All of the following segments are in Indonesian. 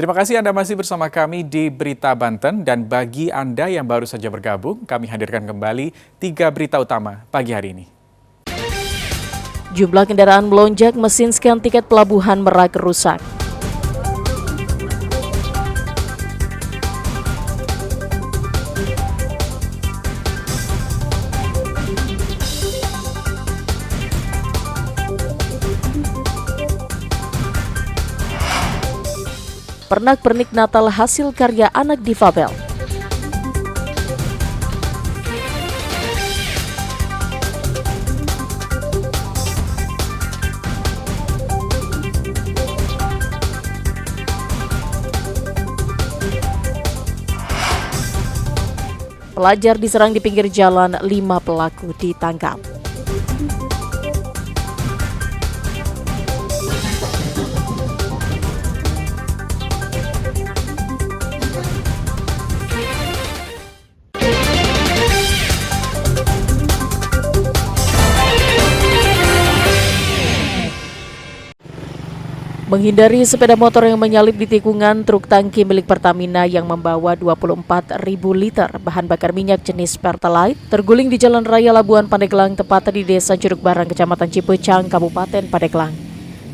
Terima kasih Anda masih bersama kami di Berita Banten, dan bagi Anda yang baru saja bergabung, kami hadirkan kembali 3 berita utama pagi hari ini. Jumlah kendaraan melonjak, mesin scan tiket pelabuhan Merak rusak. Pernak-pernik Natal hasil karya anak difabel. Pelajar diserang di pinggir jalan, 5 pelaku ditangkap. Menghindari sepeda motor yang menyalip di tikungan, truk tangki milik Pertamina yang membawa 24.000 liter bahan bakar minyak jenis Pertalite terguling di Jalan Raya Labuan Pandeglang, tepatnya di Desa Curug Barang, Kecamatan Cipecang, Kabupaten Pandeglang.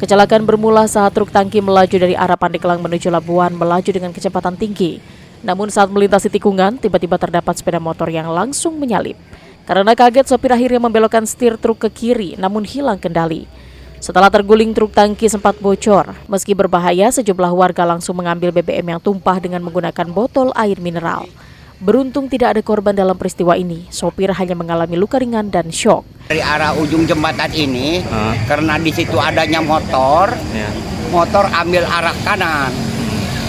Kecelakaan bermula saat truk tangki melaju dari arah Pandeglang menuju Labuan melaju dengan kecepatan tinggi. Namun saat melintasi tikungan, tiba-tiba terdapat sepeda motor yang langsung menyalip. Karena kaget, sopir akhirnya membelokkan setir truk ke kiri namun hilang kendali. Setelah terguling, truk tangki sempat bocor. Meski berbahaya, sejumlah warga langsung mengambil BBM yang tumpah dengan menggunakan botol air mineral. Beruntung tidak ada korban dalam peristiwa ini. Sopir hanya mengalami luka ringan dan syok. Dari arah ujung jembatan ini, karena di situ adanya motor ambil arah kanan,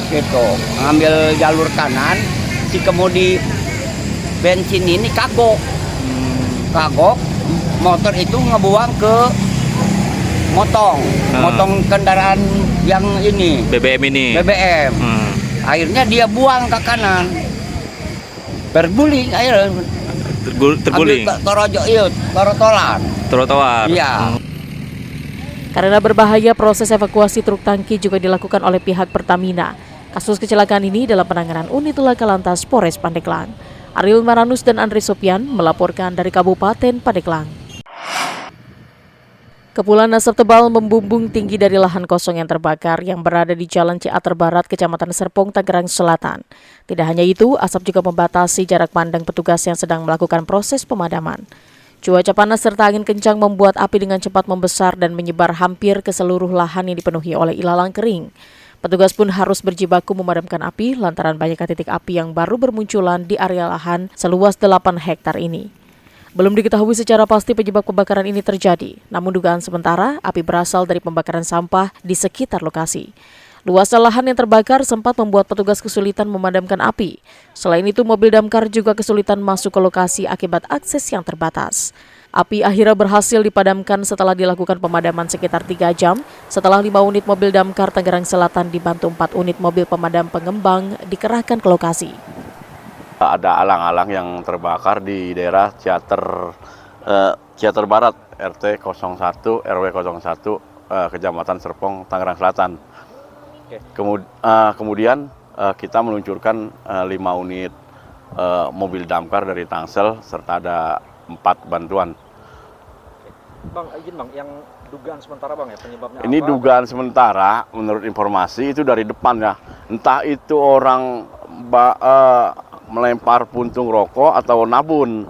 gitu, ambil jalur kanan. Si kemudi bensin ini kagok, motor itu ngebuang ke motong kendaraan yang ini BBM. Akhirnya dia buang ke kanan, terguling akhirnya terguling trotoar. Iya. Karena berbahaya, proses evakuasi truk tangki juga dilakukan oleh pihak Pertamina. Kasus kecelakaan ini dalam penanganan unit Laka Lantas Polres Pandeglang. Ariel Maranus dan Andri Sopian melaporkan dari Kabupaten Pandeglang. Kepulan asap tebal membumbung tinggi dari lahan kosong yang terbakar yang berada di Jalan Ciater Barat, Kecamatan Serpong, Tangerang Selatan. Tidak hanya itu, asap juga membatasi jarak pandang petugas yang sedang melakukan proses pemadaman. Cuaca panas serta angin kencang membuat api dengan cepat membesar dan menyebar hampir ke seluruh lahan yang dipenuhi oleh ilalang kering. Petugas pun harus berjibaku memadamkan api lantaran banyaknya titik api yang baru bermunculan di area lahan seluas 8 hektar ini. Belum diketahui secara pasti penyebab kebakaran ini terjadi, namun dugaan sementara api berasal dari pembakaran sampah di sekitar lokasi. Luas lahan yang terbakar sempat membuat petugas kesulitan memadamkan api. Selain itu, mobil damkar juga kesulitan masuk ke lokasi akibat akses yang terbatas. Api akhirnya berhasil dipadamkan setelah dilakukan pemadaman sekitar 3 jam, setelah 5 unit mobil damkar Tangerang Selatan dibantu 4 unit mobil pemadam pengembang dikerahkan ke lokasi. Ada alang-alang yang terbakar di daerah Ciater Barat, RT 01, RW 01, Kecamatan Serpong, Tangerang Selatan. Kemudian kita meluncurkan 5 unit mobil damkar dari Tangsel, serta ada 4 bantuan. Bang, yang dugaan sementara Bang ya, penyebabnya ini apa? Dugaan sementara, menurut informasi itu dari depan ya. Entah itu orang melempar puntung rokok atau nabun,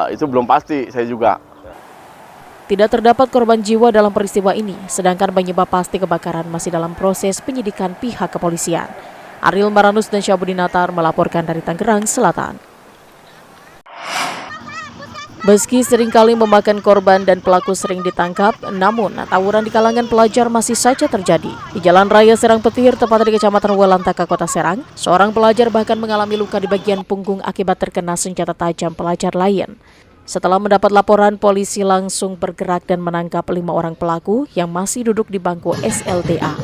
itu belum pasti saya juga. Tidak terdapat korban jiwa dalam peristiwa ini, sedangkan penyebab pasti kebakaran masih dalam proses penyidikan pihak kepolisian. Ariel Maranus dan Syabudinatar melaporkan dari Tangerang Selatan. Meski seringkali memakan korban dan pelaku sering ditangkap, namun tawuran di kalangan pelajar masih saja terjadi. Di Jalan Raya Serang Petir, tepatnya di Kecamatan Welantaka, Kota Serang, seorang pelajar bahkan mengalami luka di bagian punggung akibat terkena senjata tajam pelajar lain. Setelah mendapat laporan, polisi langsung bergerak dan menangkap 5 orang pelaku yang masih duduk di bangku SLTA.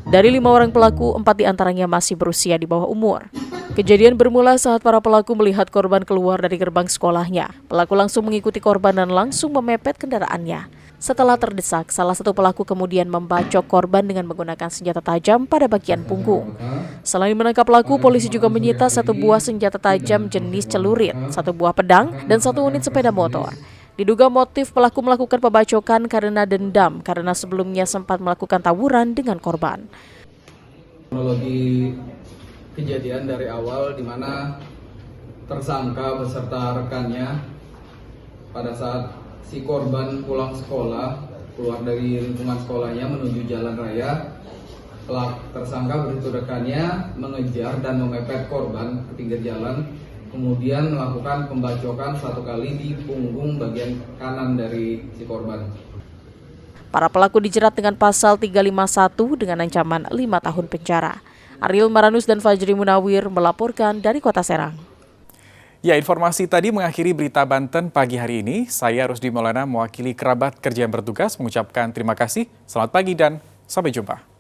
Dari 5 orang pelaku, 4 diantaranya masih berusia di bawah umur. Kejadian bermula saat para pelaku melihat korban keluar dari gerbang sekolahnya. Pelaku langsung mengikuti korban dan langsung memepet kendaraannya. Setelah terdesak, salah satu pelaku kemudian membacok korban dengan menggunakan senjata tajam pada bagian punggung. Selain menangkap pelaku, polisi juga menyita 1 buah senjata tajam jenis celurit, 1 buah pedang, dan 1 unit sepeda motor. Diduga motif pelaku melakukan pembacokan karena dendam karena sebelumnya sempat melakukan tawuran dengan korban. Kronologi kejadian dari awal di mana tersangka beserta rekannya pada saat si korban pulang sekolah, keluar dari lingkungan sekolahnya menuju jalan raya, tersangka begitu rekannya mengejar dan memepet korban ke pinggir jalan, kemudian melakukan pembacokan 1 kali di punggung bagian kanan dari si korban. Para pelaku dijerat dengan pasal 351 dengan ancaman 5 tahun penjara. Ariel Maranus dan Fajri Munawir melaporkan dari Kota Serang. Ya, informasi tadi mengakhiri berita Banten pagi hari ini. Saya Rusdi Maulana mewakili kerabat kerja yang bertugas mengucapkan terima kasih. Selamat pagi dan sampai jumpa.